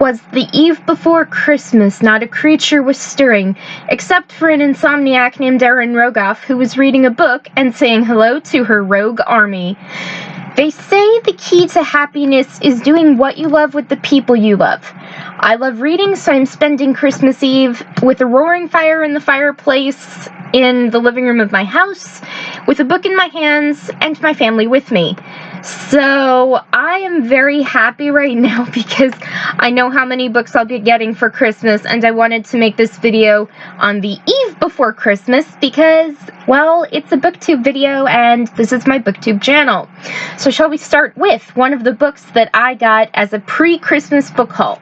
'Twas the eve before Christmas, not a creature was stirring, except for an insomniac named Aaron Rogoff, who was reading a book and saying hello to her rogue army. They say the key to happiness is doing what you love with the people you love. I love reading, so I'm spending Christmas Eve with a roaring fire in the fireplace in the living room of my house, with a book in my hands, and my family with me. So I am very happy right now because I know how many books I'll be getting for Christmas, and I wanted to make this video on the eve before Christmas because, well, it's a booktube video and this is my booktube channel. So shall we start with one of the books that I got as a pre-Christmas book haul.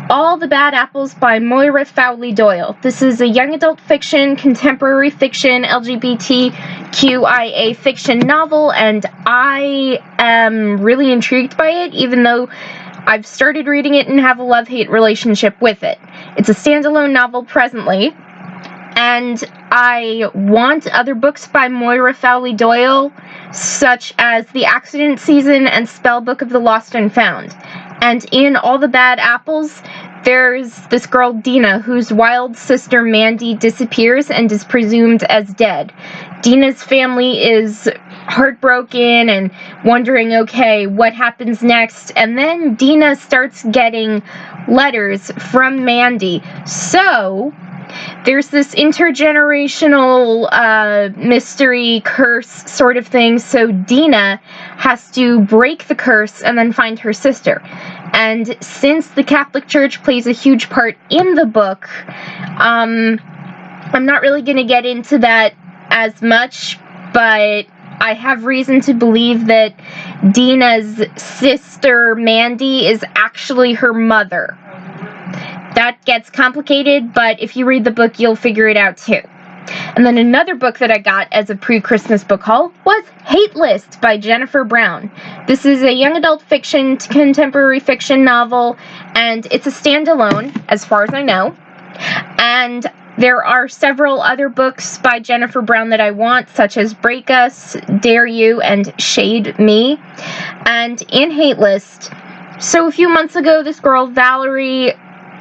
All the Bad Apples by Moira Fowley Doyle. This is a young adult fiction, contemporary fiction, LGBTQIA fiction novel, and I am really intrigued by it, even though I've started reading it and have a love-hate relationship with it. It's a standalone novel presently, and I want other books by Moira Fowley Doyle, such as The Accident Season and Spellbook of the Lost and Found. And in All the Bad Apples, there's this girl, Dina, whose wild sister, Mandy, disappears and is presumed as dead. Dina's family is heartbroken and wondering, okay, what happens next? And then Dina starts getting letters from Mandy. So there's this intergenerational mystery curse sort of thing, so Dina has to break the curse and then find her sister. And since the Catholic Church plays a huge part in the book, I'm not really going to get into that as much, but I have reason to believe that Dina's sister, Mandy, is actually her mother. That gets complicated, but if you read the book, you'll figure it out too. And then another book that I got as a pre-Christmas book haul was Hate List by Jennifer Brown. This is a young adult fiction, contemporary fiction novel, and it's a standalone, as far as I know. And there are several other books by Jennifer Brown that I want, such as Break Us, Dare You, and Shade Me. And in Hate List, so a few months ago, this girl, Valerie,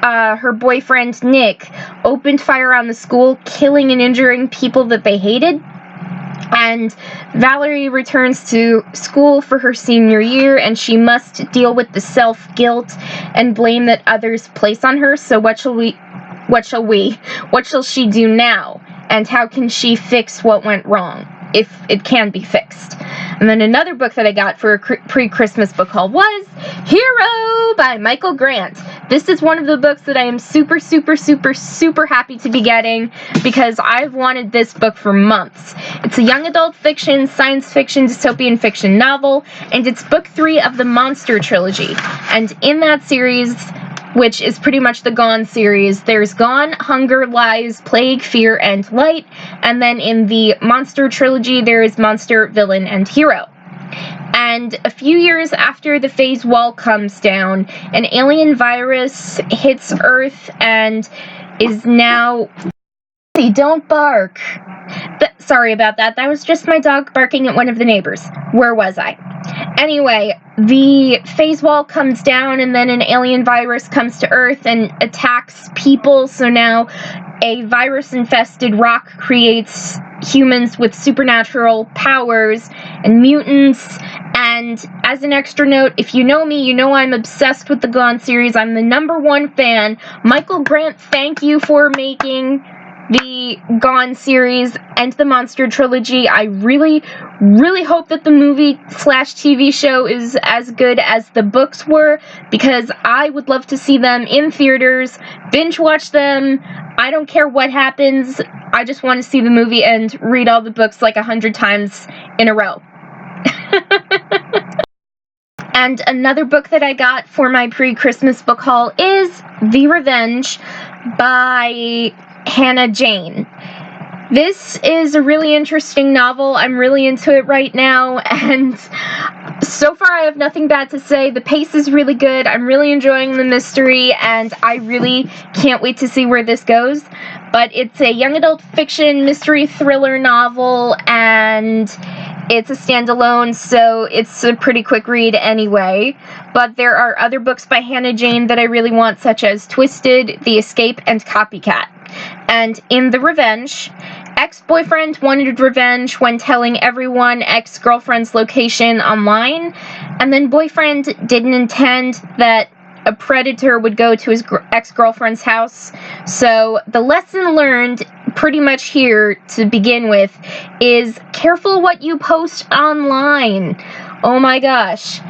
her boyfriend, Nick, opened fire on the school, killing and injuring people that they hated. And Valerie returns to school for her senior year, and she must deal with the self-guilt and blame that others place on her. So what shall she do now? And how can she fix what went wrong, if it can be fixed? And then another book that I got for a pre-Christmas book haul was Hero by Michael Grant. This is one of the books that I am super, super, super, super happy to be getting because I've wanted this book for months. It's a young adult fiction, science fiction, dystopian fiction novel, and it's book 3 of the Monster Trilogy. And in that series, which is pretty much the Gone series, there's Gone, Hunger, Lies, Plague, Fear, and Light. And then in the Monster Trilogy, there is Monster, Villain, and Hero. And a few years after the phase wall comes down, an alien virus hits Earth and is now... Don't bark. Sorry about that. That was just my dog barking at one of the neighbors. Where was I? Anyway, the phase wall comes down and then an alien virus comes to Earth and attacks people. So now a virus-infested rock creates humans with supernatural powers and mutants. And as an extra note, if you know me, you know I'm obsessed with the Gone series. I'm the /1 fan. Michael Grant, thank you for making the Gone series and the Monster Trilogy. I really, really hope that the movie/TV show is as good as the books were, because I would love to see them in theaters, binge watch them. I don't care what happens. I just want to see the movie and read all the books like 100 times in a row. And another book that I got for my pre-Christmas book haul is The Revenge by Hannah Jane. This is a really interesting novel. I'm really into it right now, and so far I have nothing bad to say. The pace is really good. I'm really enjoying the mystery, and I really can't wait to see where this goes. But it's a young adult fiction mystery thriller novel, and It's a standalone, so it's a pretty quick read anyway. But there are other books by Hannah Jane that I really want, such as Twisted, The Escape, and Copycat. And in The Revenge, ex-boyfriend wanted revenge when telling everyone ex-girlfriend's location online, and then boyfriend didn't intend that a predator would go to his ex-girlfriend's house. So the lesson learned pretty much here to begin with is careful what you post online. Oh my gosh.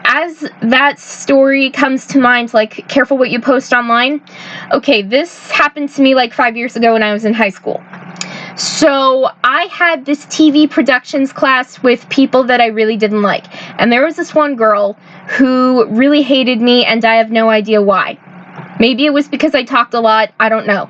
As that story comes to mind, like, careful what you post online. Okay, this happened to me like 5 years ago when I was in high school. So I had this TV productions class with people that I really didn't like. And there was this one girl who really hated me, and I have no idea why. Maybe it was because I talked a lot, I don't know.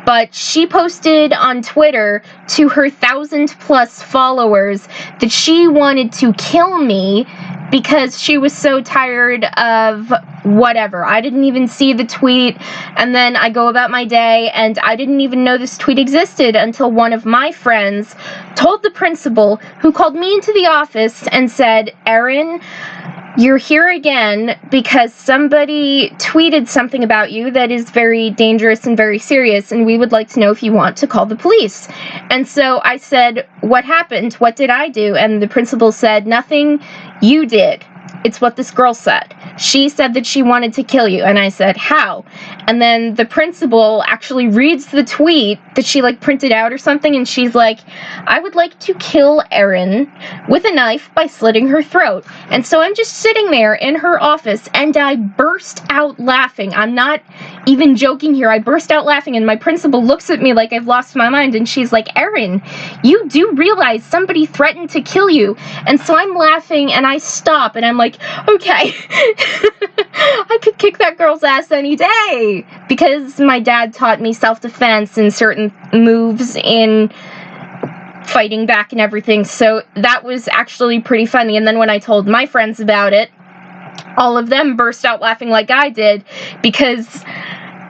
But she posted on Twitter to her 1,000+ followers that she wanted to kill me because she was so tired of whatever. I didn't even see the tweet, and then I go about my day, and I didn't even know this tweet existed until one of my friends told the principal, who called me into the office and said, "Erin, you're here again because somebody tweeted something about you that is very dangerous and very serious, and we would like to know if you want to call the police." And so I said, "What happened? What did I do?" And the principal said, "Nothing you did. It's what this girl said. She said that she wanted to kill you." And I said, "How?" And then the principal actually reads the tweet that she printed out or something, and she's like, "I would like to kill Erin with a knife by slitting her throat." And so I'm just sitting there in her office, and I burst out laughing. I'm not even joking here. I burst out laughing, and my principal looks at me like I've lost my mind, and she's like, "Erin, you do realize somebody threatened to kill you." And so I'm laughing, and I stop, and I'm like, okay, I could kick that girl's ass any day, because my dad taught me self-defense and certain moves in fighting back and everything, so that was actually pretty funny. And then when I told my friends about it, all of them burst out laughing like I did, because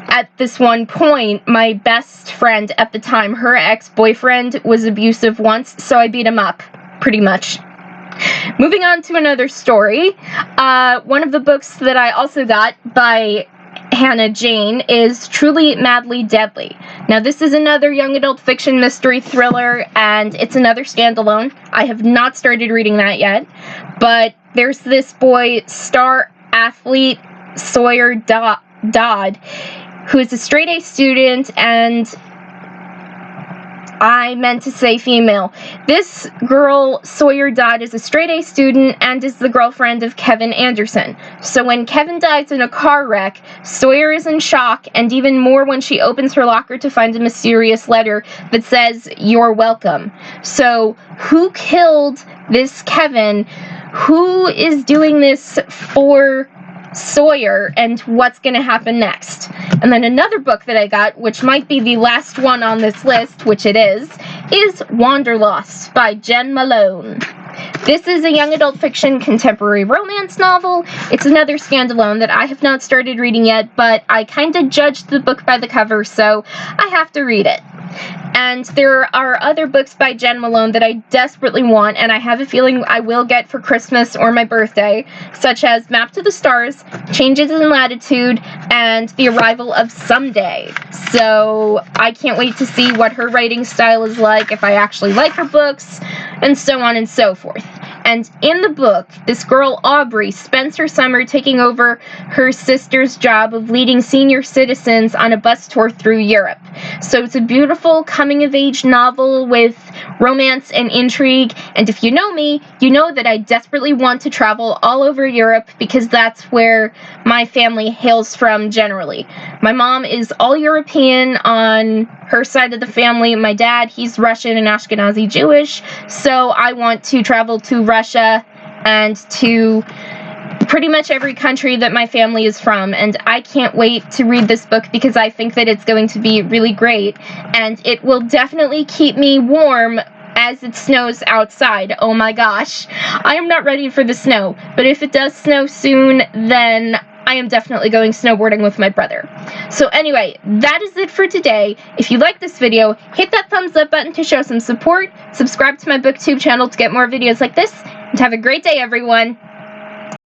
at this one point, my best friend at the time, her ex-boyfriend was abusive once, so I beat him up, pretty much. Moving on to another story, one of the books that I also got by Hannah Jane is Truly Madly Deadly. Now, this is another young adult fiction mystery thriller, and it's another standalone. I have not started reading that yet, but there's this boy, star athlete Sawyer Dodd, who is a straight-A student, and I meant to say female. This girl, Sawyer Dodd, is a straight-A student and is the girlfriend of Kevin Anderson. So when Kevin dies in a car wreck, Sawyer is in shock, and even more when she opens her locker to find a mysterious letter that says, "You're welcome." So who killed this Kevin? Who is doing this for Sawyer, and what's going to happen next? And then another book that I got, which might be the last one on this list, which it is Wanderlost by Jen Malone. This is a young adult fiction contemporary romance novel. It's another standalone that I have not started reading yet, but I kind of judged the book by the cover, so I have to read it. And there are other books by Jen Malone that I desperately want, and I have a feeling I will get for Christmas or my birthday, such as Map to the Stars, Changes in Latitude, and The Arrival of Someday. So I can't wait to see what her writing style is like, if I actually like her books, and so on and so forth. And in the book, this girl, Aubrey, spends her summer taking over her sister's job of leading senior citizens on a bus tour through Europe. So it's a beautiful coming-of-age novel with romance and intrigue, and if you know me, you know that I desperately want to travel all over Europe because that's where my family hails from generally. My mom is all European on her side of the family. My dad, he's Russian and Ashkenazi Jewish, so I want to travel to Russia and to pretty much every country that my family is from, and I can't wait to read this book because I think that it's going to be really great, and it will definitely keep me warm as it snows outside. Oh my gosh, I am not ready for the snow, but if it does snow soon, then I am definitely going snowboarding with my brother. So anyway, that is it for today. If you like this video, hit that thumbs up button to show some support, subscribe to my BookTube channel to get more videos like this, and have a great day, everyone!